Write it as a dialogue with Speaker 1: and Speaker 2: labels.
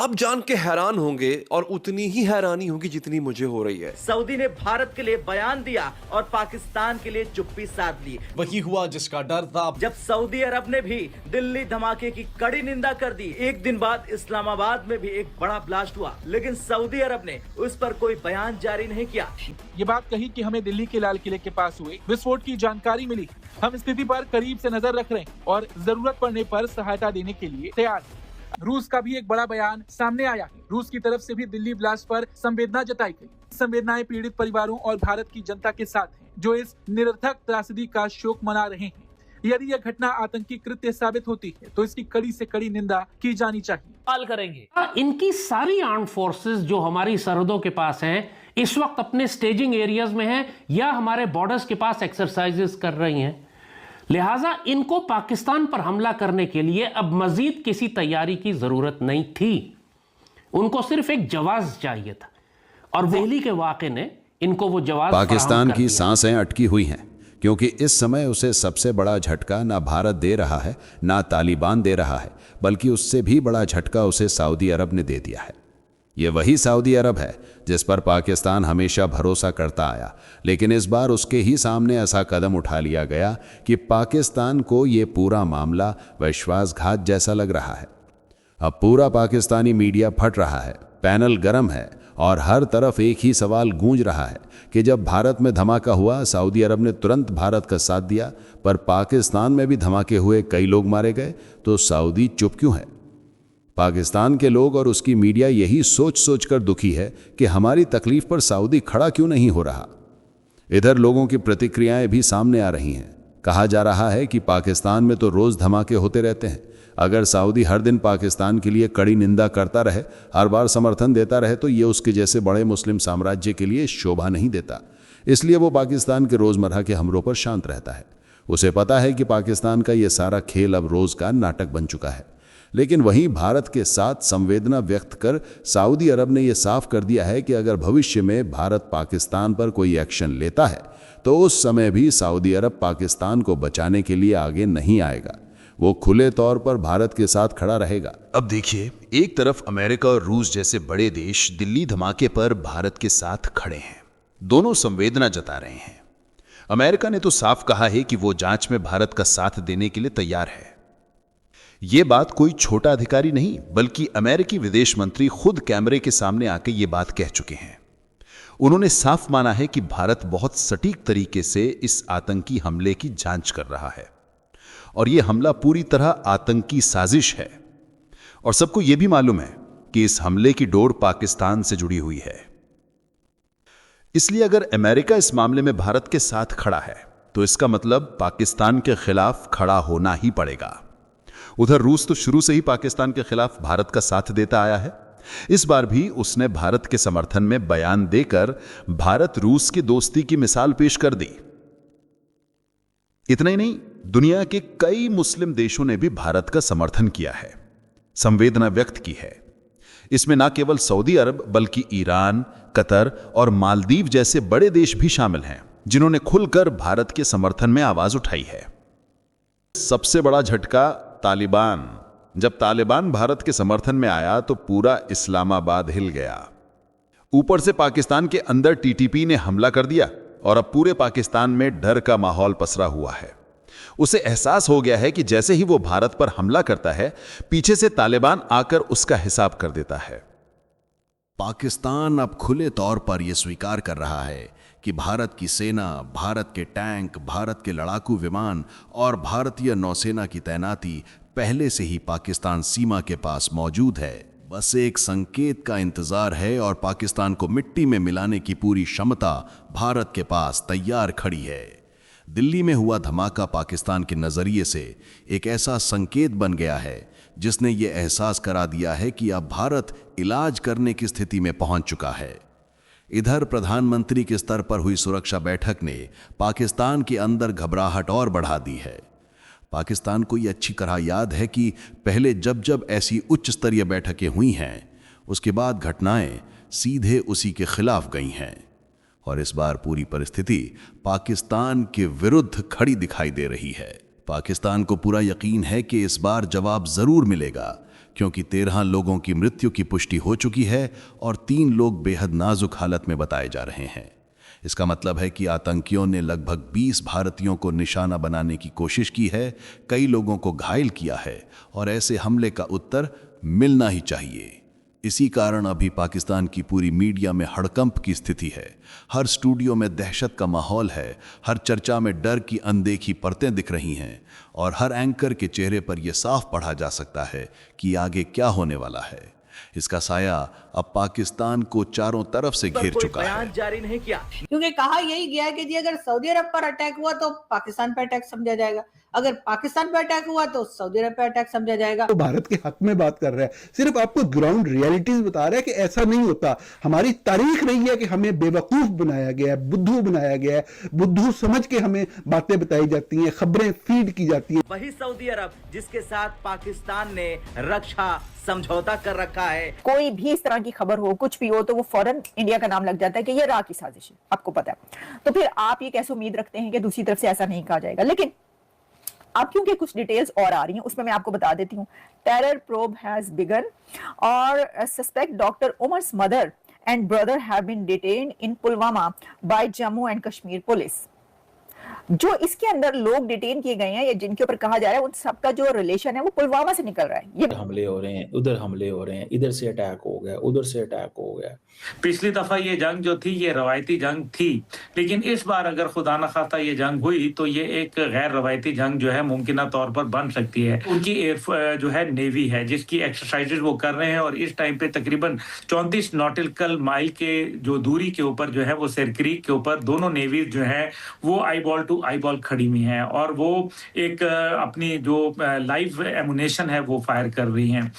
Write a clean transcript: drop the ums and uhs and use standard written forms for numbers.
Speaker 1: आप जान के हैरान होंगे और उतनी ही हैरानी होगी जितनी मुझे हो रही है।
Speaker 2: सऊदी ने भारत के लिए बयान दिया और पाकिस्तान के लिए चुप्पी साध ली।
Speaker 3: वही हुआ जिसका डर था।
Speaker 2: जब सऊदी अरब ने भी दिल्ली धमाके की कड़ी निंदा कर दी। एक दिन बाद इस्लामाबाद में भी एक बड़ा ब्लास्ट हुआ, लेकिन सऊदी अरब ने उस पर कोई बयान जारी नहीं किया।
Speaker 4: ये बात कही कि हमें दिल्ली के लाल किले के पास हुए विस्फोट की जानकारी मिली। हम स्थिति पर करीब से नजर रख रहे हैं और जरूरत पड़ने पर सहायता देने के लिए तैयार हैं। रूस का भी एक बड़ा बयान सामने आया है। रूस की तरफ से भी दिल्ली ब्लास्ट पर संवेदना जताई गई। संवेदनाएं पीड़ित परिवारों और भारत की जनता के साथ हैं, जो इस निरर्थक त्रासदी का शोक मना रहे हैं। यदि यह घटना आतंकी कृत्य साबित होती है तो इसकी कड़ी से कड़ी निंदा की जानी चाहिए।
Speaker 5: सवाल करेंगे, इनकी सारी आर्म्ड फोर्सेस जो हमारी सरहदों के पास हैं, इस वक्त अपने स्टेजिंग एरियाज में हैं या हमारे बॉर्डर्स के पास एक्सरसाइजेस कर रही हैं। लिहाजा इनको पाकिस्तान पर हमला करने के लिए अब मजीद किसी तैयारी की जरूरत नहीं थी। उनको सिर्फ एक जवाब चाहिए था और दिल्ली के वाक़े ने इनको वो जवाब
Speaker 6: पाकिस्तान की सांसें अटकी हुई हैं, क्योंकि इस समय उसे सबसे बड़ा झटका ना भारत दे रहा है, ना तालिबान दे रहा है, बल्कि उससे भी बड़ा झटका उसे सऊदी अरब ने दे दिया है। ये वही सऊदी अरब है जिस पर पाकिस्तान हमेशा भरोसा करता आया, लेकिन इस बार उसके ही सामने ऐसा कदम उठा लिया गया कि पाकिस्तान को ये पूरा मामला विश्वासघात जैसा लग रहा है। अब पूरा पाकिस्तानी मीडिया फट रहा है, पैनल गर्म है और हर तरफ एक ही सवाल गूंज रहा है कि जब भारत में धमाका हुआ, सऊदी अरब ने तुरंत भारत का साथ दिया, पर पाकिस्तान में भी धमाके हुए, कई लोग मारे गए, तो सऊदी चुप क्यों है? पाकिस्तान के लोग और उसकी मीडिया यही सोच सोच कर दुखी है कि हमारी तकलीफ पर सऊदी खड़ा क्यों नहीं हो रहा। इधर लोगों की प्रतिक्रियाएं भी सामने आ रही हैं। कहा जा रहा है कि पाकिस्तान में तो रोज धमाके होते रहते हैं। अगर सऊदी हर दिन पाकिस्तान के लिए कड़ी निंदा करता रहे, हर बार समर्थन देता रहे, तो ये उसके जैसे बड़े मुस्लिम साम्राज्य के लिए शोभा नहीं देता। इसलिए वो पाकिस्तान के रोजमर्रा के हमलों पर शांत रहता है। उसे पता है कि पाकिस्तान का ये सारा खेल अब रोज का नाटक बन चुका है। लेकिन वहीं भारत के साथ संवेदना व्यक्त कर सऊदी अरब ने यह साफ कर दिया है कि अगर भविष्य में भारत पाकिस्तान पर कोई एक्शन लेता है तो उस समय भी सऊदी अरब पाकिस्तान को बचाने के लिए आगे नहीं आएगा। वो खुले तौर पर भारत के साथ खड़ा रहेगा।
Speaker 7: अब देखिए, एक तरफ अमेरिका और रूस जैसे बड़े देश दिल्ली धमाके पर भारत के साथ खड़े हैं। दोनों संवेदना जता रहे हैं। अमेरिका ने तो साफ कहा है कि वो जांच में भारत का साथ देने के लिए तैयार है। यह बात कोई छोटा अधिकारी नहीं, बल्कि अमेरिकी विदेश मंत्री खुद कैमरे के सामने आकर यह बात कह चुके हैं। उन्होंने साफ माना है कि भारत बहुत सटीक तरीके से इस आतंकी हमले की जांच कर रहा है और यह हमला पूरी तरह आतंकी साजिश है। और सबको यह भी मालूम है कि इस हमले की डोर पाकिस्तान से जुड़ी हुई है। इसलिए अगर अमेरिका इस मामले में भारत के साथ खड़ा है तो इसका मतलब पाकिस्तान के खिलाफ खड़ा होना ही पड़ेगा। उधर रूस तो शुरू से ही पाकिस्तान के खिलाफ भारत का साथ देता आया है। इस बार भी उसने भारत के समर्थन में बयान देकर भारत रूस की दोस्ती की मिसाल पेश कर दी। इतना ही नहीं, दुनिया के कई मुस्लिम देशों ने भी भारत का समर्थन किया है, संवेदना व्यक्त की है। इसमें न केवल सऊदी अरब बल्कि ईरान, कतर और मालदीव जैसे बड़े देश भी शामिल हैं, जिन्होंने खुलकर भारत के समर्थन में आवाज उठाई है। सबसे बड़ा झटका तालिबान। जब तालिबान भारत के समर्थन में आया तो पूरा इस्लामाबाद हिल गया। ऊपर से पाकिस्तान के अंदर टीटीपी ने हमला कर दिया और अब पूरे पाकिस्तान में डर का माहौल पसरा हुआ है। उसे एहसास हो गया है कि जैसे ही वो भारत पर हमला करता है, पीछे से तालिबान आकर उसका हिसाब कर देता है।
Speaker 6: पाकिस्तान अब खुले तौर पर यह स्वीकार कर रहा है कि भारत की सेना, भारत के टैंक, भारत के लड़ाकू विमान और भारतीय नौसेना की तैनाती पहले से ही पाकिस्तान सीमा के पास मौजूद है। बस एक संकेत का इंतजार है और पाकिस्तान को मिट्टी में मिलाने की पूरी क्षमता भारत के पास तैयार खड़ी है। दिल्ली में हुआ धमाका पाकिस्तान के नजरिए से एक ऐसा संकेत बन गया है जिसने ये एहसास करा दिया है कि अब भारत इलाज करने की स्थिति में पहुंच चुका है। इधर प्रधानमंत्री के स्तर पर हुई सुरक्षा बैठक ने पाकिस्तान के अंदर घबराहट और बढ़ा दी है। पाकिस्तान को यह अच्छी तरह याद है कि पहले जब जब ऐसी उच्च स्तरीय बैठकें हुई हैं, उसके बाद घटनाएं सीधे उसी के खिलाफ गई हैं और इस बार पूरी परिस्थिति पाकिस्तान के विरुद्ध खड़ी दिखाई दे रही है। पाकिस्तान को पूरा यकीन है कि इस बार जवाब जरूर मिलेगा, क्योंकि 13 लोगों की मृत्यु की पुष्टि हो चुकी है और 3 लोग बेहद नाजुक हालत में बताए जा रहे हैं। इसका मतलब है कि आतंकियों ने लगभग 20 भारतीयों को निशाना बनाने की कोशिश की है, कई लोगों को घायल किया है और ऐसे हमले का उत्तर मिलना ही चाहिए। इसी कारण अभी पाकिस्तान की पूरी मीडिया में हड़कंप की स्थिति है। हर स्टूडियो में दहशत का माहौल है, हर चर्चा में डर की अनदेखी परतें दिख रही हैं और हर एंकर के चेहरे पर यह साफ पढ़ा जा सकता है कि आगे क्या होने वाला है। इसका साया अब पाकिस्तान को चारों तरफ से घेर
Speaker 2: कोई
Speaker 6: चुका है।
Speaker 2: बयान जारी नहीं किया।
Speaker 8: क्योंकि कहा यही गया कि जी अगर सऊदी अरब पर अटैक हुआ तो पाकिस्तान पर अटैक समझा जाएगा, अगर पाकिस्तान पर अटैक हुआ तो सऊदी अरब पर अटैक समझा जाएगा।
Speaker 9: तो भारत के हक में बात कर रहा है, सिर्फ आपको ग्राउंड रियलिटीज बता रहा है कि ऐसा नहीं होता। हमारी तारीख रही है कि हमें बेवकूफ बनाया गया है, बुद्धू बनाया गया है, बुद्धू समझ के हमें बातें बताई जाती हैं, खबरें फीड की जाती हैं।
Speaker 2: वही सऊदी अरब जिसके साथ पाकिस्तान ने रक्षा समझौता कर रखा है।
Speaker 10: कोई भी इस तरह की खबर हो, कुछ भी हो, तो वो फौरन इंडिया का नाम लग जाता है कि ये राह की साजिश है, आपको पता है। तो फिर आप ये कैसे उम्मीद रखते हैं कि दूसरी तरफ से ऐसा नहीं कहा जाएगा। लेकिन अब क्योंकि कुछ डिटेल्स और आ रही हैं, उसमें मैं आपको बता देती हूँ। टेरर प्रोब हैज बिगन और suspect doctor Umar's mother and brother have been detained in Pulwama by Jammu and Kashmir police. जो इसके अंदर लोग डिटेन किए गए हैं या जिनके ऊपर कहा जा रहा है उन सबका जो रिलेशन है वो पुलवामा से निकल रहा है। ये
Speaker 11: हमले हो रहे हैं, उधर हमले हो रहे हैं, इधर से अटैक हो गया, उधर से अटैक हो गया।
Speaker 12: पिछली दफा ये जंग जो थी ये रवायती जंग थी, लेकिन इस बार अगर खुदा न खास्ता ये जंग हुई तो ये एक गैर रवायती जंग जो है मुमकिन तौर पर बन सकती है। उनकी एयर जो है नेवी है जिसकी एक्सरसाइजेज वो कर रहे हैं और इस टाइम पे तकरीबन 34 नॉटिकल माइल के जो दूरी के ऊपर जो है वो सिर क्रीक के ऊपर दोनों नेवीज जो है वो eyeball to eyeball खड़ी हुई हैं और वो एक अपनी जो लाइव एमुनेशन है वो फायर कर रही हैं।